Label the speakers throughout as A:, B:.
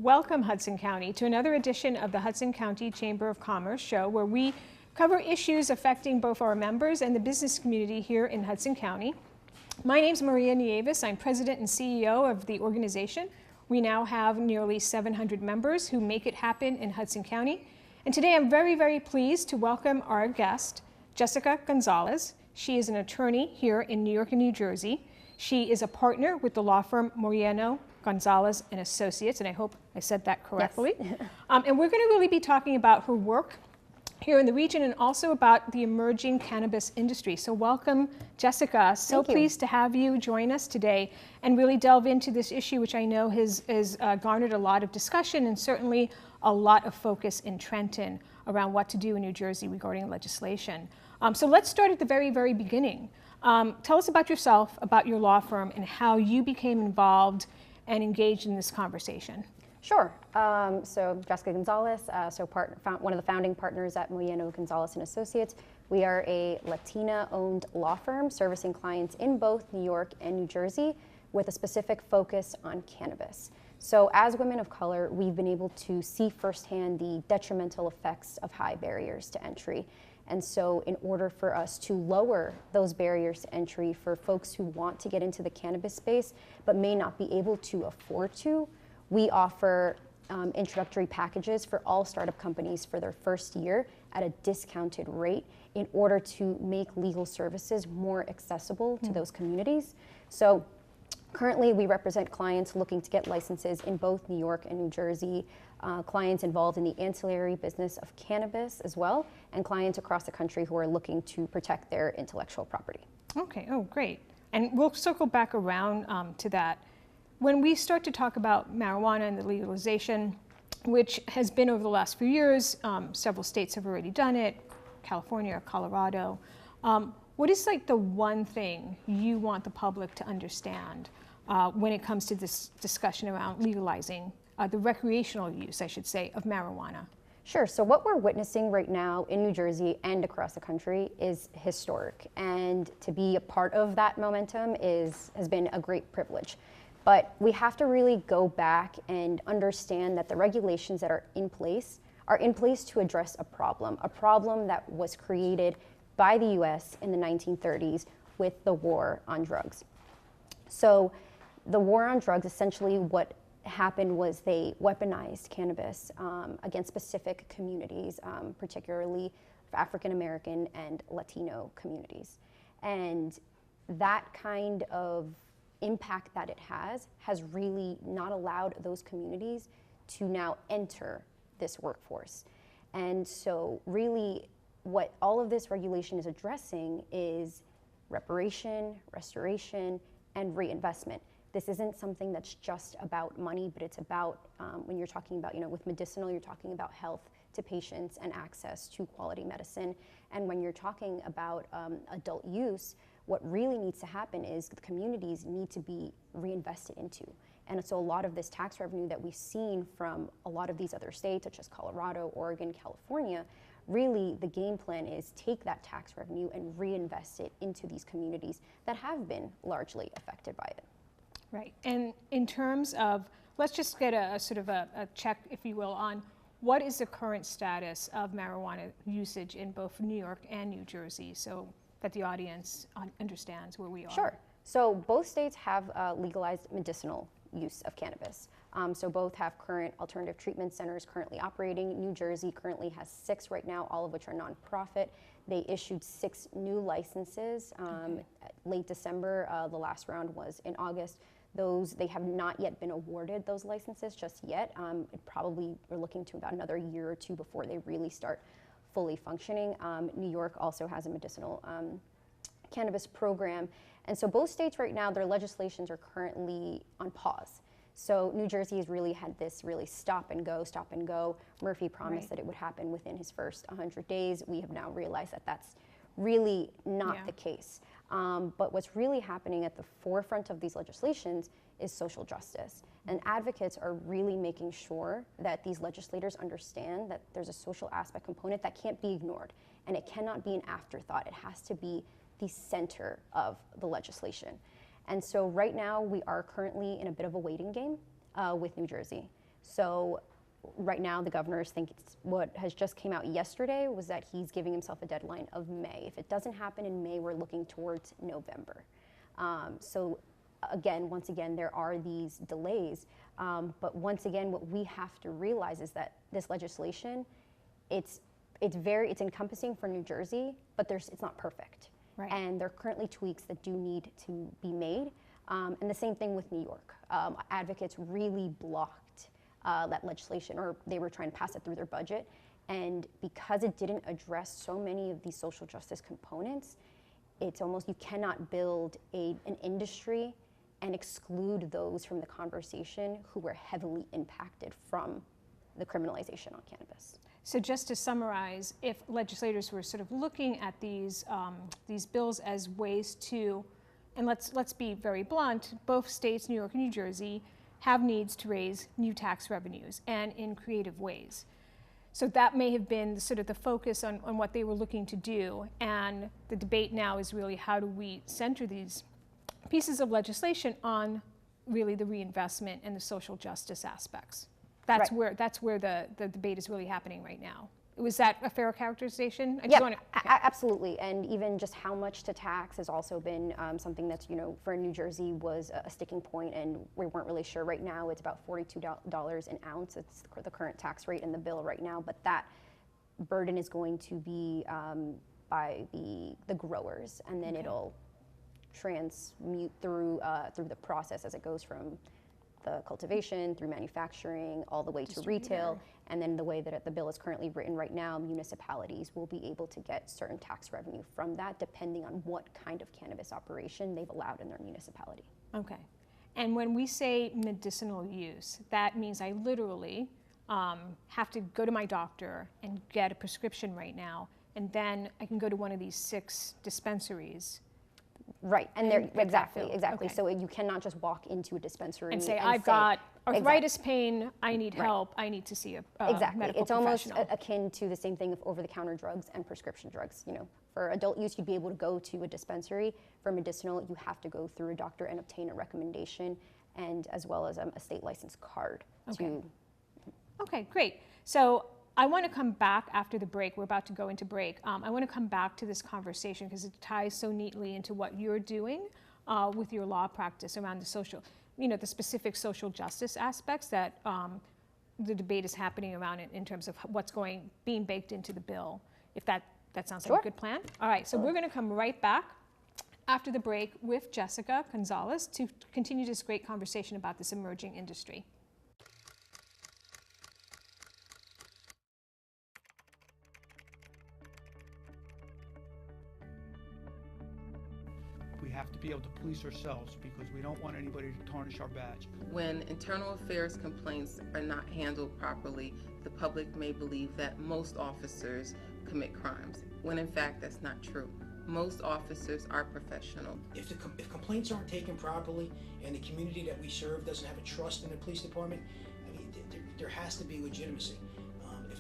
A: Welcome, Hudson County, to another edition of the Hudson County Chamber of Commerce show, where we cover issues affecting both our members and the business community here in Hudson County. My name is Maria Nieves. I'm president and CEO of the organization. We now have nearly 700 members who make it happen in Hudson County. And today I'm very, very pleased to welcome our guest, Jessica Gonzalez. She is an attorney here in New York and New Jersey. She is a partner with the law firm Moreno, Gonzalez and Associates, and I hope I said that correctly. Yes. And we're going to really be talking about her work here in the region and also about the emerging cannabis industry. So welcome, Jessica. So pleased to have you join us today and really delve into this issue, which I know has garnered a lot of discussion and certainly a lot of focus in Trenton around what to do in New Jersey regarding legislation. So let's start at the very, very beginning. Tell us about yourself, about your law firm, and how you became involved and engaged in this conversation.
B: Sure. So Jessica Gonzalez, one of the founding partners at Moreno, Gonzalez and Associates. We are a Latina-owned law firm servicing clients in both New York and New Jersey with a specific focus on cannabis. So as women of color, we've been able to see firsthand the detrimental effects of high barriers to entry. And so in order for us to lower those barriers to entry for folks who want to get into the cannabis space but may not be able to afford to, we offer introductory packages for all startup companies for their first year at a discounted rate in order to make legal services more accessible to those communities. So currently, we represent clients looking to get licenses in both New York and New Jersey, clients involved in the ancillary business of cannabis as well, and clients across the country who are looking to protect their intellectual property.
A: Okay, oh, great. And we'll circle back around to that. When we start to talk about marijuana and the legalization, which has been over the last few years, several states have already done it, California, Colorado. What is like the one thing you want the public to understand when it comes to this discussion around legalizing the recreational use, I should say, of marijuana?
B: Sure. So what we're witnessing right now in New Jersey and across the country is historic. And to be a part of that momentum has been a great privilege. But we have to really go back and understand that the regulations that are in place to address a problem that was created by the US in the 1930s with the war on drugs. So the war on drugs, essentially what happened was they weaponized cannabis against specific communities, particularly African American and Latino communities. And that kind of impact that it has really not allowed those communities to now enter this workforce. And so really what all of this regulation is addressing is reparation, restoration, and reinvestment. This isn't something that's just about money, but it's about, when you're talking about, with medicinal, you're talking about health to patients and access to quality medicine. And when you're talking about adult use, what really needs to happen is the communities need to be reinvested into. And so a lot of this tax revenue that we've seen from a lot of these other states, such as Colorado, Oregon, California, really the game plan is take that tax revenue and reinvest it into these communities that have been largely affected by it.
A: Right. And in terms of, let's just get a sort of a check, if you will, on what is the current status of marijuana usage in both New York and New Jersey, so that the audience understands where we are.
B: Sure. So both states have legalized medicinal use of cannabis. So both have current alternative treatment centers currently operating. New Jersey currently has 6 right now, all of which are nonprofit. They issued 6 new licenses late December. The last round was in August. They have not yet been awarded those licenses just yet. Probably we're looking to about another year or 2 before they really start fully functioning. New York also has a medicinal cannabis program. And so both states right now, their legislations are currently on pause. So New Jersey has really had this really stop and go. Murphy promised that it would happen within his first 100 days. We have now realized that that's really not the case. But what's really happening at the forefront of these legislations is social justice. And advocates are really making sure that these legislators understand that there's a social aspect component that can't be ignored. And it cannot be an afterthought. It has to be the center of the legislation. And so right now we are currently in a bit of a waiting game with New Jersey. So right now, the governors think what has just came out yesterday was that he's giving himself a deadline of May. If it doesn't happen in May, we're looking towards November. So again, once again, there are these delays. But once again, what we have to realize is that this legislation, it's encompassing for New Jersey, but it's not perfect.
A: Right.
B: And there are currently tweaks that do need to be made. And the same thing with New York. Advocates really blocked that legislation, or they were trying to pass it through their budget. And because it didn't address so many of these social justice components, it's almost, you cannot build an industry and exclude those from the conversation who were heavily impacted from the criminalization on cannabis.
A: So just to summarize, if legislators were sort of looking at these bills as ways to, and let's be very blunt, both states, New York and New Jersey, have needs to raise new tax revenues, and in creative ways. So that may have been sort of the focus on what they were looking to do, and the debate now is really how do we center these pieces of legislation on really the reinvestment and the social justice aspects. That's
B: Right.
A: where the debate is really happening right now. Was that a fair characterization?
B: Yeah, absolutely. And even just how much to tax has also been something that's, for New Jersey was a sticking point, and we weren't really sure. Right now, it's about $42 an ounce. It's the current tax rate in the bill right now, but that burden is going to be by the growers, and then it'll transmute through the process as it goes from the cultivation through manufacturing all the way to retail. And then the way that the bill is currently written right now, municipalities will be able to get certain tax revenue from that depending on what kind of cannabis operation they've allowed in their municipality.
A: Okay. And when we say medicinal use, that means I literally have to go to my doctor and get a prescription right now, and then I can go to one of these 6 dispensaries.
B: Right, and they're exactly.
A: Okay.
B: So you cannot just walk into a dispensary
A: And say, I've got arthritis pain, I need
B: Right.
A: help, I need to see a
B: Exactly.
A: medical
B: It's almost
A: professional.
B: akin to the same thing of over-the-counter drugs and prescription drugs. For adult use, you'd be able to go to a dispensary. For medicinal, you have to go through a doctor and obtain a recommendation, and as well as a state license card.
A: Okay, great. So I want to come back after the break. We're about to go into break. I want to come back to this conversation because it ties so neatly into what you're doing with your law practice around the social, the specific social justice aspects that the debate is happening around in terms of what's being baked into the bill. If that sounds like a good plan. All right, so we're going to come right back after the break with Jessica Gonzalez to continue this great conversation about this emerging industry.
C: We have to be able to police ourselves because we don't want anybody to tarnish our badge.
D: When internal affairs complaints are not handled properly, the public may believe that most officers commit crimes, when in fact that's not true. Most officers are professional.
E: If complaints aren't taken properly and the community that we serve doesn't have a trust in the police department, I mean, there has to be legitimacy.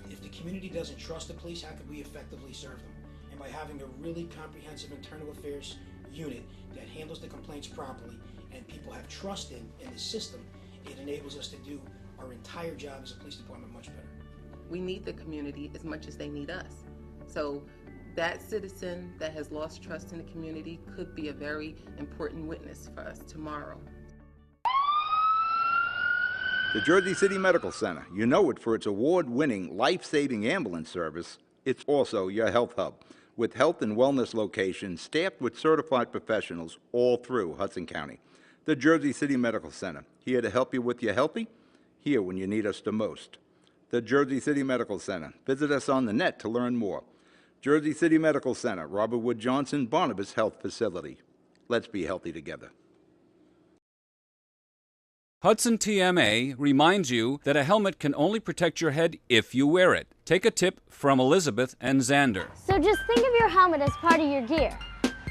E: If the community doesn't trust the police, how could we effectively serve them? And by having a really comprehensive internal affairs unit that handles the complaints properly and people have trust in the system, it enables us to do our entire job as a police department much better.
D: We need the community as much as they need us. So that citizen that has lost trust in the community could be a very important witness for us tomorrow.
F: The Jersey City Medical Center, you know it for its award-winning life-saving ambulance service. It's also your health hub, with health and wellness locations staffed with certified professionals all through Hudson County. The Jersey City Medical Center, here to help you with your healthy, here when you need us the most. The Jersey City Medical Center. Visit us on the net to learn more. Jersey City Medical Center, Robert Wood Johnson, Barnabas Health Facility. Let's be healthy together.
G: Hudson TMA reminds you that a helmet can only protect your head if you wear it. Take a tip from Elizabeth and Xander.
H: So just think of your helmet as part of your gear.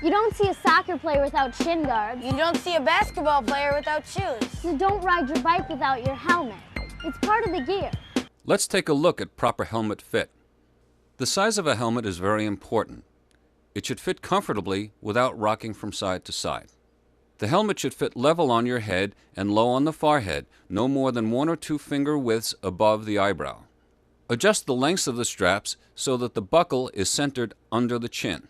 H: You don't see a soccer player without shin guards.
I: You don't see a basketball player without shoes.
H: You don't ride your bike without your helmet. It's part of the gear.
G: Let's take a look at proper helmet fit. The size of a helmet is very important. It should fit comfortably without rocking from side to side. The helmet should fit level on your head and low on the forehead, no more than 1 or 2 finger widths above the eyebrow. Adjust the lengths of the straps so that the buckle is centered under the chin.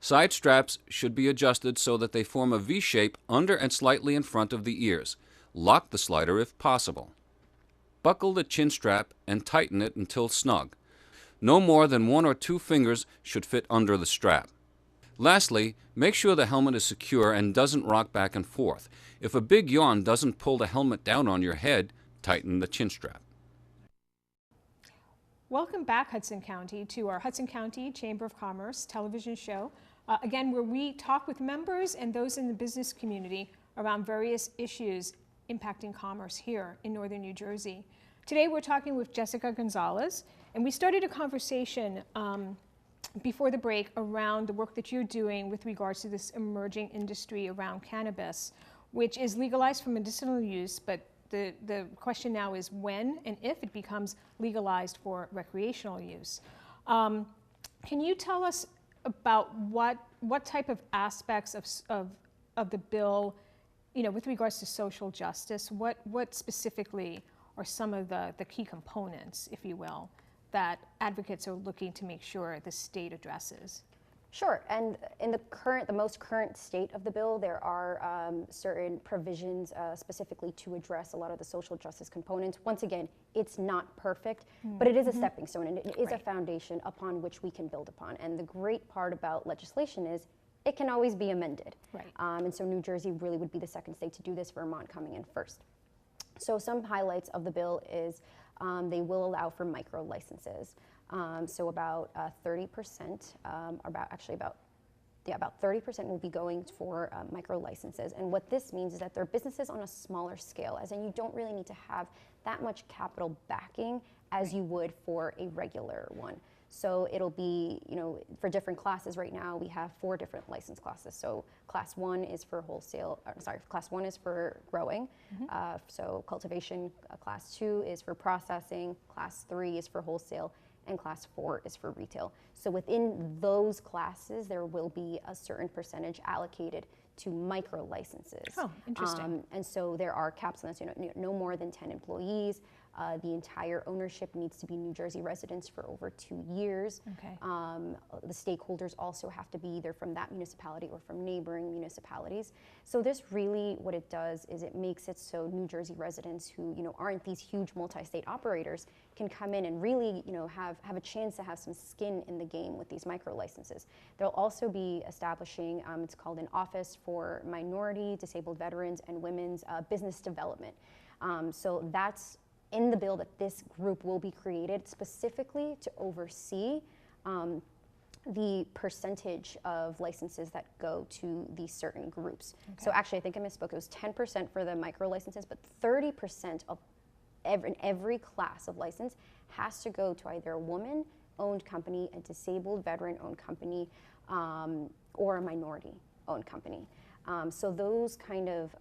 G: Side straps should be adjusted so that they form a V shape under and slightly in front of the ears. Lock the slider if possible. Buckle the chin strap and tighten it until snug. No more than 1 or 2 fingers should fit under the strap. Lastly, make sure the helmet is secure and doesn't rock back and forth. If a big yawn doesn't pull the helmet down on your head, tighten the chin strap.
A: Welcome back, Hudson County, to our Hudson County Chamber of Commerce television show, again, where we talk with members and those in the business community around various issues impacting commerce here in northern New Jersey. Today we're talking with Jessica Gonzalez, and we started a conversation before the break around the work that you're doing with regards to this emerging industry around cannabis, which is legalized for medicinal use, but the question now is when and if it becomes legalized for recreational use. Can you tell us about what type of aspects of the bill, with regards to social justice, what specifically are some of the key components, if you will, that advocates are looking to make sure the state addresses?
B: Sure, and in the most current state of the bill, there are certain provisions specifically to address a lot of the social justice components. Once again, it's not perfect, but it is a stepping stone, and it is a foundation upon which we can build upon. And the great part about legislation is it can always be amended.
A: Right.
B: And so New Jersey really would be the second state to do this, Vermont coming in first. So some highlights of the bill is they will allow for micro licenses. So about 30%, about 30% will be going for micro licenses. And what this means is that they're businesses on a smaller scale, as in you don't really need to have that much capital backing as you would for a regular one. So it'll be, for different classes right now, we have 4 different license classes. So class 1 is for class 1 is for growing. So cultivation. Class 2 is for processing. Class 3 is for wholesale. And class 4 is for retail. So within those classes, there will be a certain percentage allocated to micro licenses.
A: Oh, interesting.
B: And so there are caps on this, no more than 10 employees. The entire ownership needs to be New Jersey residents for over 2 years.
A: Okay.
B: The stakeholders also have to be either from that municipality or from neighboring municipalities. So this really, what it does is it makes it so New Jersey residents who aren't these huge multi-state operators can come in and really have a chance to have some skin in the game with these micro licenses. They'll also be establishing, it's called an Office for Minority, Disabled Veterans, and Women's Business Development. So that's in the bill, that this group will be created specifically to oversee the percentage of licenses that go to these certain groups. Okay. So actually, I think I misspoke. It was 10% for the micro licenses, but 30% of every class of license has to go to either a woman-owned company, a disabled veteran-owned company, or a minority-owned company. So those kind of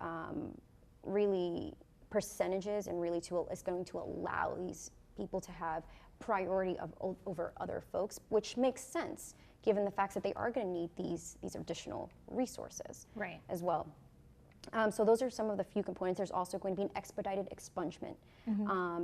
B: really percentages and really is going to allow these people to have priority over other folks, which makes sense given the fact that they are going to need these additional resources as well. So those are some of the few components. There's also going to be an expedited expungement.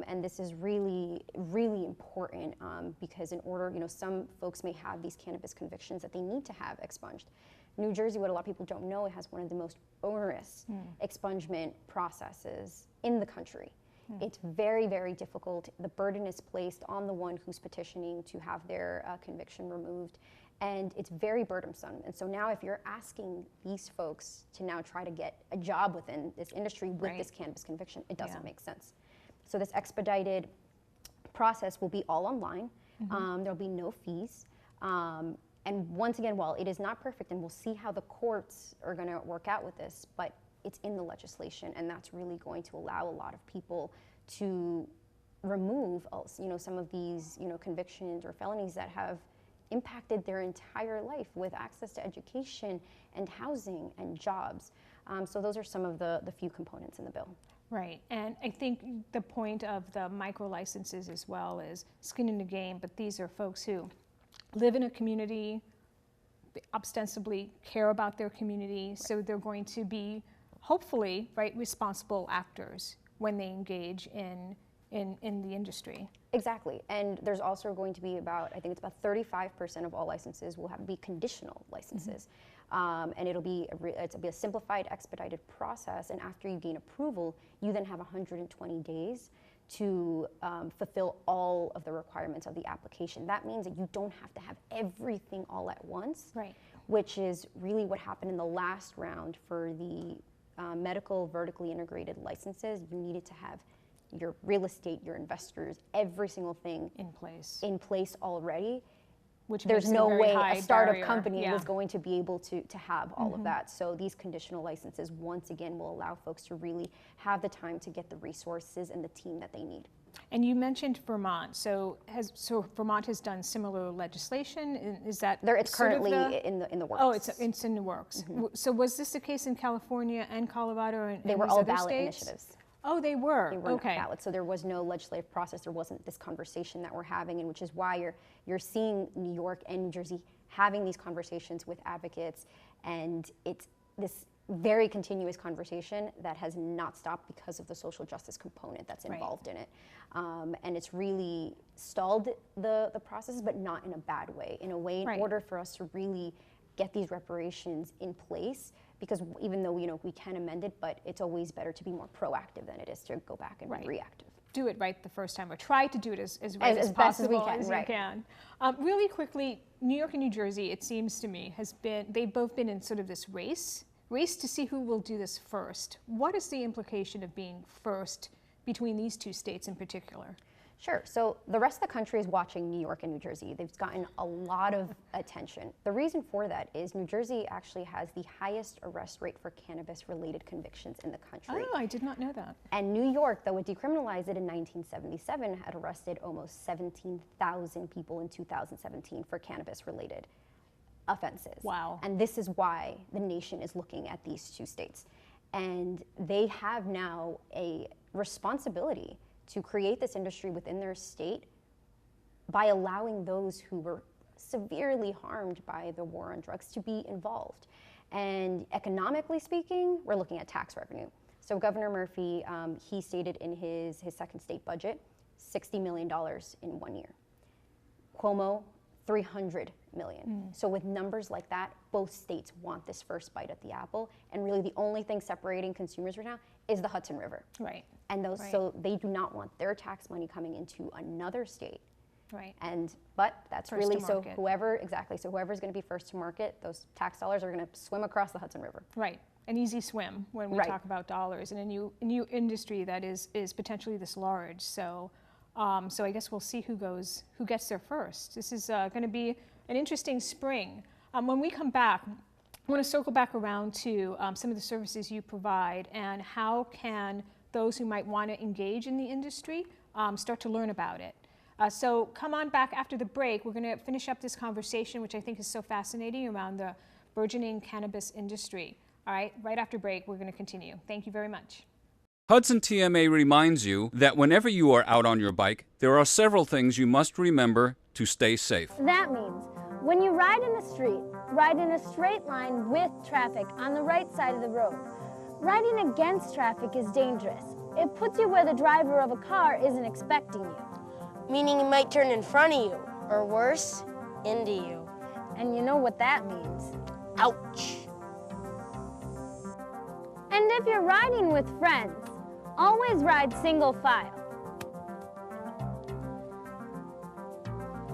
B: And this is really, really important because in order, some folks may have these cannabis convictions that they need to have expunged. New Jersey, what a lot of people don't know, it has one of the most onerous expungement processes in the country. It's very, very difficult. The burden is placed on the one who's petitioning to have their conviction removed, and it's very burdensome. And so now if you're asking these folks to now try to get a job within this industry with this cannabis conviction, it doesn't make sense. So this expedited process will be all online. There'll be no fees. And once again, while it is not perfect, and we'll see how the courts are going to work out with this, but it's in the legislation, and that's really going to allow a lot of people to remove, some of these, convictions or felonies that have impacted their entire life with access to education and housing and jobs. So those are some of the few components in the bill.
A: Right, and I think the point of the micro licenses as well is skin in the game, but these are folks who live in a community, ostensibly care about their community, so they're going to be hopefully, right, responsible actors when they engage in the industry.
B: Exactly, and there's also going to be about, I think it's about 35% of all licenses will be conditional licenses. And it'll be a simplified, expedited process, and after you gain approval, you then have 120 days to fulfill all of the requirements of the application. That means that you don't have to have everything all at once,
A: right,
B: which is really what happened in the last round for the medical vertically integrated licenses. You needed to have your real estate, your investors, every single thing
A: in place
B: already.
A: Which
B: there's
A: makes
B: no
A: it a very
B: way
A: high
B: a startup
A: barrier.
B: company
A: Yeah.
B: was going to be able to have all of that. So these conditional licenses, once again, will allow folks to really have the time to get the resources and the team that they need.
A: And you mentioned Vermont. So Vermont has done similar legislation. Is that
B: It's
A: sort of
B: currently in the works.
A: Oh, it's in the works. So was this the case in California and Colorado and
B: They were
A: these
B: all
A: other
B: ballot
A: states?
B: initiatives.
A: Oh, they were.
B: They were
A: Okay.
B: not ballot, so there was no legislative process. There wasn't this conversation that we're having, and which is why you're seeing New York and New Jersey having these conversations with advocates, and it's this very continuous conversation that has not stopped because of the social justice component that's involved in it, and it's really stalled the process, but not in a bad way. In a way, in order for us to really get these reparations in place. Because even though we can amend it, but it's always better to be more proactive than it is to go back and be reactive.
A: Do it right the first time, or try to do it as
B: best
A: possible
B: as we can.
A: Really quickly, New York and New Jersey, it seems to me, they've both been in sort of this race to see who will do this first. What is the implication of being first between these two states in particular?
B: Sure. So the rest of the country is watching New York and New Jersey. They've gotten a lot of attention. The reason for that is New Jersey actually has the highest arrest rate for cannabis-related convictions in the country.
A: Oh, I did not know that.
B: And New York, though it decriminalized it in 1977, had arrested almost 17,000 people in 2017 for cannabis-related offenses.
A: Wow.
B: And this is why the nation is looking at these two states. And they have now a responsibility to create this industry within their state by allowing those who were severely harmed by the war on drugs to be involved. And economically speaking, we're looking at tax revenue. So Governor Murphy, he stated in his second state budget, $60 million in 1 year. Cuomo, $300 million. So with numbers like that, both states want this first bite at the apple. And really the only thing separating consumers right now is the Hudson River.
A: Right.
B: And so they do not want their tax money coming into another state.
A: Right.
B: But that's
A: First
B: really,
A: to
B: so
A: market.
B: whoever's going to be first to market, those tax dollars are going to swim across the Hudson River.
A: Right. An easy swim when we talk about dollars, and a new industry that is potentially this large. So I guess we'll see who gets there first. This is going to be an interesting spring. When we come back, I want to circle back around to some of the services you provide and how can those who might want to engage in the industry start to learn about it. So come on back after the break. We're going to finish up this conversation, which I think is so fascinating, around the burgeoning cannabis industry. All right, right after break, we're going to continue. Thank you very much.
G: Hudson TMA reminds you that whenever you are out on your bike, there are several things you must remember to stay safe.
H: That means when you ride in the street, ride in a straight line with traffic on the right side of the road. Riding against traffic is dangerous. It puts you where the driver of a car isn't expecting you.
I: Meaning he might turn in front of you, or worse, into you.
H: And you know what that means.
I: Ouch.
H: And if you're riding with friends, always ride single file.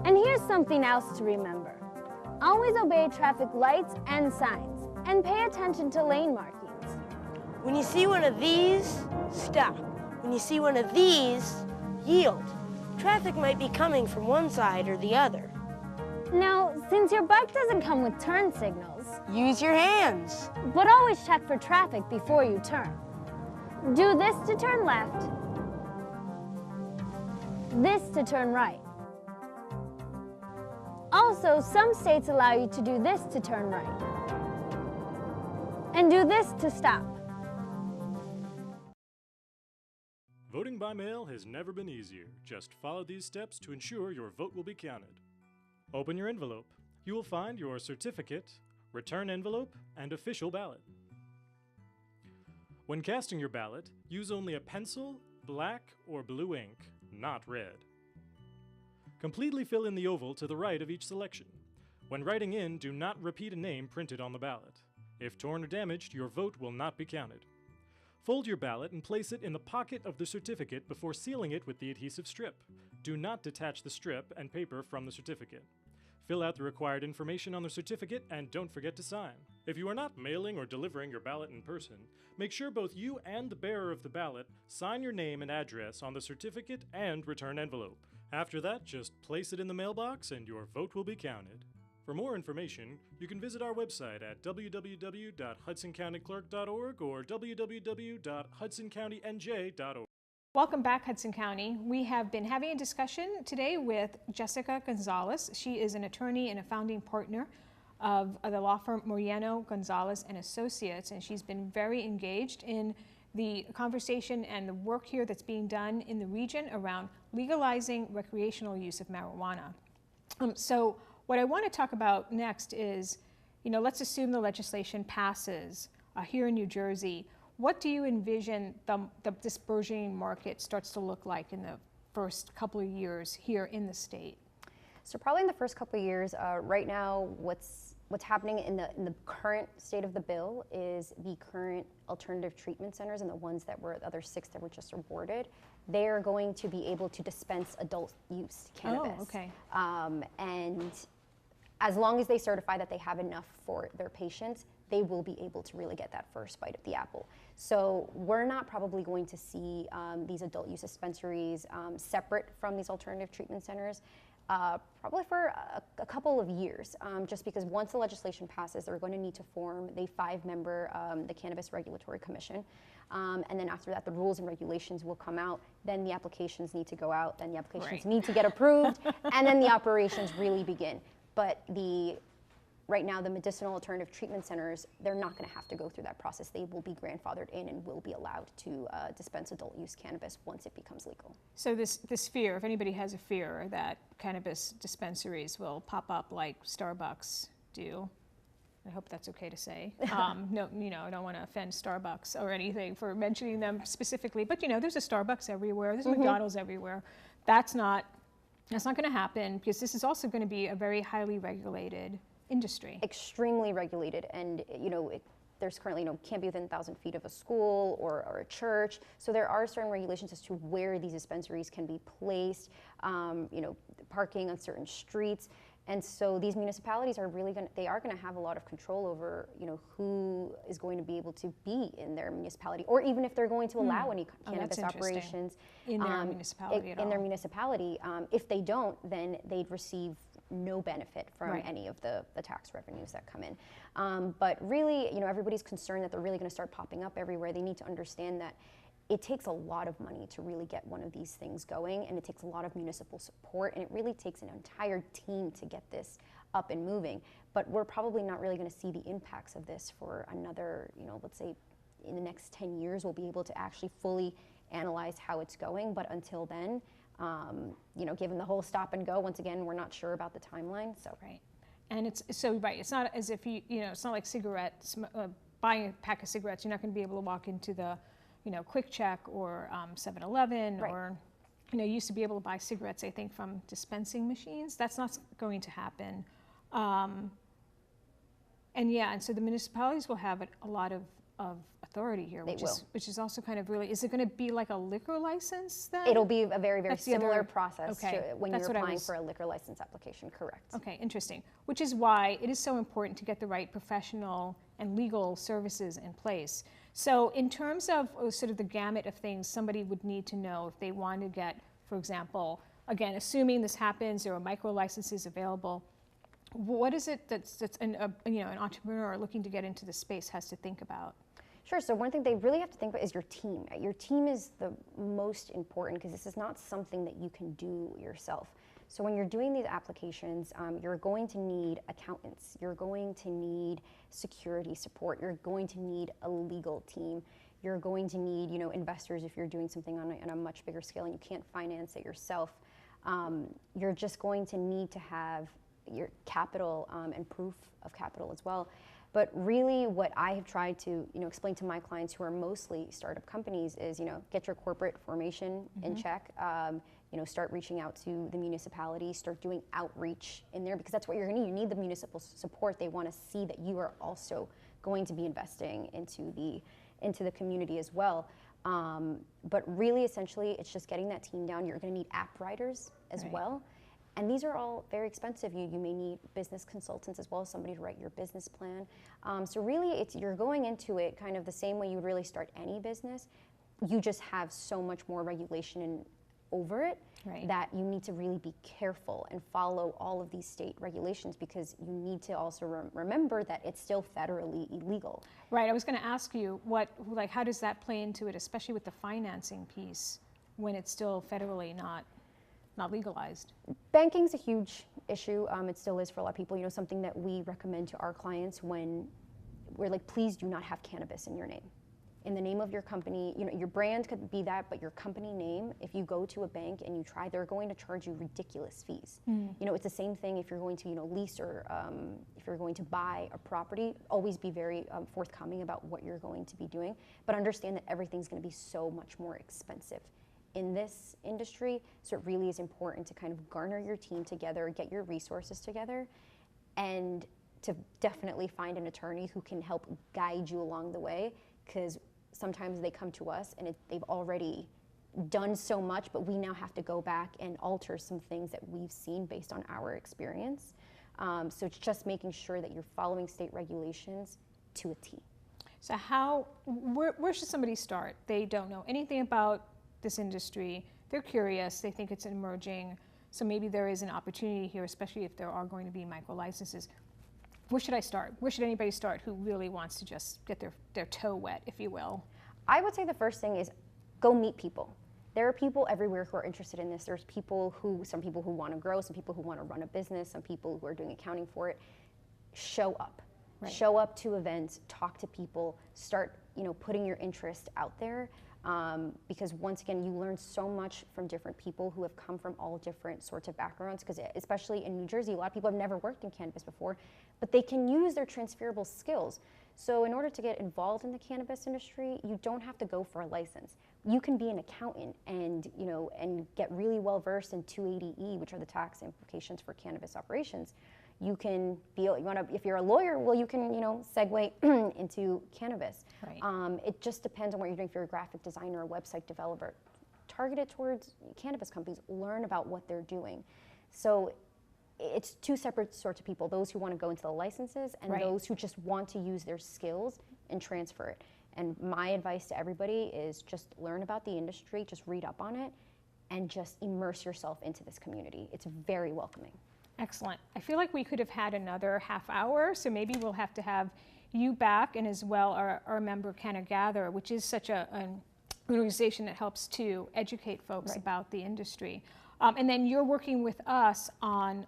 H: And here's something else to remember. Always obey traffic lights and signs, and pay attention to lane markings.
I: When you see one of these, stop. When you see one of these, yield. Traffic might be coming from one side or the other.
H: Now, since your bike doesn't come with turn signals,
I: Use your hands.
H: but always check for traffic before you turn. Do this to turn left, this to turn right. Also, some states allow you to do this to turn right, and do this to stop.
J: Voting by mail has never been easier. Just follow these steps to ensure your vote will be counted. Open your envelope. You will find your certificate, return envelope, and official ballot. When casting your ballot, use only a pencil, black, or blue ink, not red. Completely fill in the oval to the right of each selection. When writing in, do not repeat a name printed on the ballot. If torn or damaged, your vote will not be counted. Fold your ballot and place it in the pocket of the certificate before sealing it with the adhesive strip. Do not detach the strip and paper from the certificate. Fill out the required information on the certificate and don't forget to sign. If you are not mailing or delivering your ballot in person, make sure both you and the bearer of the ballot sign your name and address on the certificate and return envelope. After that, just place it in the mailbox and your vote will be counted. For more information, you can visit our website at www.hudsoncountyclerk.org or www.hudsoncountyNJ.org.
A: Welcome back, Hudson County. We have been having a discussion today with Jessica Gonzalez. She is an attorney and a founding partner of the law firm Moreno, Gonzalez and Associates, and she's been very engaged in the conversation and the work here that's being done in the region around legalizing recreational use of marijuana. So what I want to talk about next is, let's assume the legislation passes here in New Jersey. What do you envision this burgeoning market starts to look like in the first couple of years here in the state?
B: So probably in the first couple of years, right now, what's happening in the current state of the bill is the current alternative treatment centers and the ones that were, the other 6 that were just awarded, they are going to be able to dispense adult use cannabis.
A: Oh, okay.
B: And as long as they certify that they have enough for their patients, they will be able to really get that first bite of the apple. So we're not probably going to see these adult use dispensaries separate from these alternative treatment centers probably for a couple of years, just because once the legislation passes, they're going to need to form the 5-member the Cannabis Regulatory Commission. And then after that, the rules and regulations will come out. Then the applications need to go out. Then the applications need to get approved. And then the operations really begin. But right now, the medicinal alternative treatment centers, they're not going to have to go through that process. They will be grandfathered in and will be allowed to dispense adult use cannabis once it becomes legal.
A: So this fear, if anybody has a fear that cannabis dispensaries will pop up like Starbucks do, I hope that's okay to say. No, I don't want to offend Starbucks or anything for mentioning them specifically, but there's a Starbucks everywhere, there's McDonald's everywhere. That's not going to happen, because this is also going to be a very highly regulated industry.
B: Extremely regulated, and there's currently can't be within 1,000 feet of a school or a church. So there are certain regulations as to where these dispensaries can be placed. Parking on certain streets, and so these municipalities are really going to have a lot of control over who is going to be able to be in their municipality, or even if they're going to allow any cannabis operations
A: in their municipality at all.
B: In their municipality. If they don't, then they'd receive no benefit from any of the tax revenues that come in. But really, everybody's concerned that they're really going to start popping up everywhere. They need to understand that it takes a lot of money to really get one of these things going, and it takes a lot of municipal support, and it really takes an entire team to get this up and moving. But we're probably not really going to see the impacts of this for another, let's say in the next 10 years, we'll be able to actually fully analyze how it's going. But until then, given the whole stop and go, once again, we're not sure about the timeline. So
A: and it's not as if it's not like cigarettes, buying a pack of cigarettes. You're not going to be able to walk into the Quick Check or 7-Eleven, or you used to be able to buy cigarettes, I think, from dispensing machines. That's not going to happen. And so the municipalities will have a lot of authority here, which is also kind of really. Is it going to be like a liquor license then?
B: It'll be a very, very similar process to when you're applying for a liquor license application. Correct.
A: Okay, interesting. Which is why it is so important to get the right professional and legal services in place. So in terms of sort of the gamut of things somebody would need to know if they want to get, for example, again, assuming this happens, there are micro licenses available, what is it that's an entrepreneur looking to get into the space has to think about?
B: Sure. So one thing they really have to think about is your team. Your team is the most important, because this is not something that you can do yourself. So when you're doing these applications, you're going to need accountants, you're going to need security support, you're going to need a legal team, you're going to need investors if you're doing something on a much bigger scale and you can't finance it yourself. You're just going to need to have your capital and proof of capital as well. But really what I have tried to, explain to my clients who are mostly startup companies is, get your corporate formation in check. Start reaching out to the municipality, start doing outreach in there, because that's what you're gonna need. You need the municipal support. They wanna see that you are also going to be investing into the community as well. But really, essentially, it's just getting that team down. You're gonna need app writers as well. And these are all very expensive. You may need business consultants as well, somebody to write your business plan. So really, you're going into it kind of the same way you would really start any business. You just have so much more regulation over it that you need to really be careful and follow all of these state regulations, because you need to also remember that it's still federally illegal.
A: Right, I was going to ask you, how does that play into it, especially with the financing piece, when it's still federally not legalized?
B: Banking's a huge issue. It still is for a lot of people. Something that we recommend to our clients when we're like, please do not have cannabis in your name. In the name of your company, your brand could be that, but your company name, if you go to a bank and you try, they're going to charge you ridiculous fees. It's the same thing if you're going to, lease or if you're going to buy a property. Always be very forthcoming about what you're going to be doing, but understand that everything's going to be so much more expensive in this industry. So it really is important to kind of garner your team together, get your resources together, and to definitely find an attorney who can help guide you along the way, because sometimes they come to us and they've already done so much, but we now have to go back and alter some things that we've seen based on our experience. So it's just making sure that you're following state regulations to a T.
A: So where should somebody start? They don't know anything about this industry. They're curious. They think it's emerging. So maybe there is an opportunity here, especially if there are going to be micro licenses. Where should I start? Where should anybody start who really wants to just get their toe wet, if you will?
B: I would say the first thing is go meet people. There are people everywhere who are interested in this. There's some people who want to grow, some people who want to run a business, some people who are doing accounting for it. Show up. Right. Show up to events, talk to people, start putting your interest out there. Because once again, you learn so much from different people who have come from all different sorts of backgrounds, because especially in New Jersey, a lot of people have never worked in cannabis before, but they can use their transferable skills. So in order to get involved in the cannabis industry, you don't have to go for a license. You can be an accountant and get really well versed in 280E, which are the tax implications for cannabis operations. You can be, if you're a lawyer, well, you can, segue into cannabis. Right. It just depends on what you're doing. If you're a graphic designer, a website developer, target it towards cannabis companies, learn about what they're doing. So it's two separate sorts of people, those who want to go into the licenses and those who just want to use their skills and transfer it. And my advice to everybody is just learn about the industry, just read up on it, and just immerse yourself into this community. It's very welcoming.
A: Excellent. I feel like we could have had another half hour, so maybe we'll have to have you back, and as well our member Canna Gather, which is such an organization that helps to educate folks about the industry. And then you're working with us on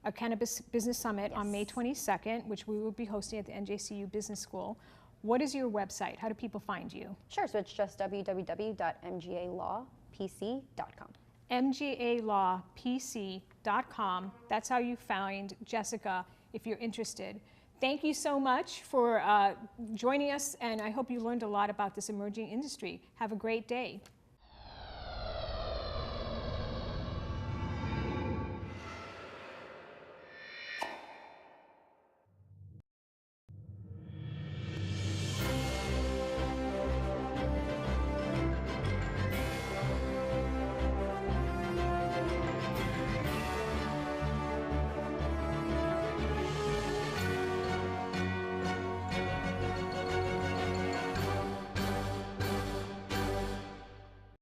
A: a Cannabis Business Summit on May 22nd, which we will be hosting at the NJCU Business School. What is your website? How do people find you?
B: Sure, so it's just www.mgalawpc.com.
A: mgalawpc.com. That's how you find Jessica if you're interested. Thank you so much for joining us, and I hope you learned a lot about this emerging industry. Have a great day.